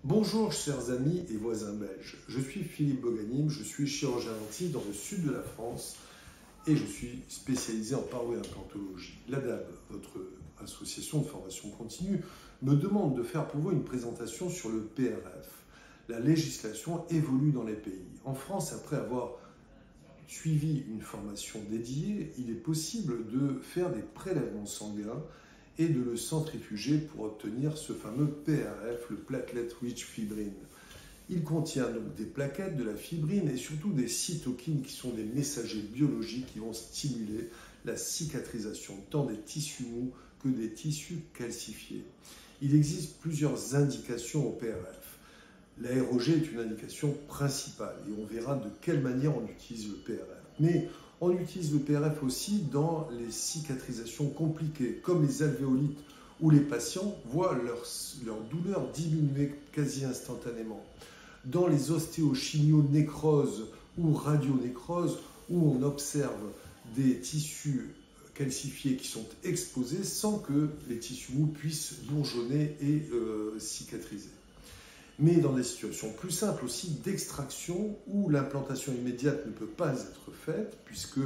Bonjour chers amis et voisins belges, je suis Philippe Boganim, je suis chirurgien dentiste dans le sud de la France et je suis spécialisé en paro-implantologie. L'ADAB, votre association de formation continue, me demande de faire pour vous une présentation sur le PRF. La législation évolue dans les pays. En France, après avoir suivi une formation dédiée, il est possible de faire des prélèvements sanguins et de le centrifuger pour obtenir ce fameux PRF, le Platelet Rich Fibrine. Il contient donc des plaquettes, de la fibrine et surtout des cytokines qui sont des messagers biologiques qui vont stimuler la cicatrisation tant des tissus mous que des tissus calcifiés. Il existe plusieurs indications au PRF. L'aérogé est une indication principale et on verra de quelle manière on utilise le PRF. Mais on utilise le PRF aussi dans les cicatrisations compliquées, comme les alvéolites, où les patients voient leur douleur diminuer quasi instantanément. Dans les ostéochimio-nécroses ou radionécroses, où on observe des tissus calcifiés qui sont exposés sans que les tissus mous puissent bourgeonner et cicatriser. Mais dans des situations plus simples aussi d'extraction où l'implantation immédiate ne peut pas être faite puisque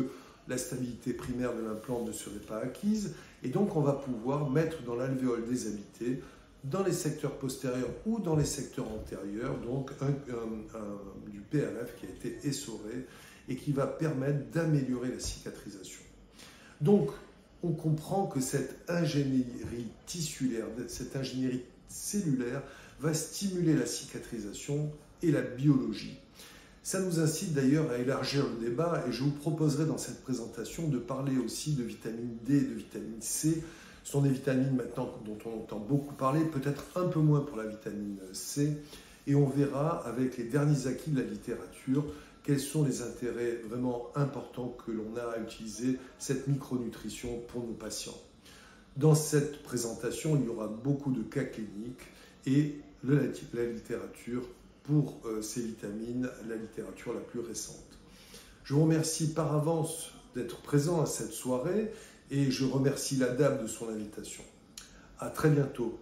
la stabilité primaire de l'implant ne serait pas acquise et donc on va pouvoir mettre dans l'alvéole déshabité dans les secteurs postérieurs ou dans les secteurs antérieurs donc du PRF qui a été essoré et qui va permettre d'améliorer la cicatrisation. Donc on comprend que cette ingénierie tissulaire, cette ingénierie cellulaire va stimuler la cicatrisation et la biologie. Ça nous incite d'ailleurs à élargir le débat et je vous proposerai dans cette présentation de parler aussi de vitamine D et de vitamine C. Ce sont des vitamines maintenant dont on entend beaucoup parler, peut-être un peu moins pour la vitamine C. Et on verra avec les derniers acquis de la littérature quels sont les intérêts vraiment importants que l'on a à utiliser cette micronutrition pour nos patients. Dans cette présentation, il y aura beaucoup de cas cliniques et la littérature pour ces vitamines, la littérature la plus récente. Je vous remercie par avance d'être présent à cette soirée et je remercie l'ADAB de son invitation. À très bientôt.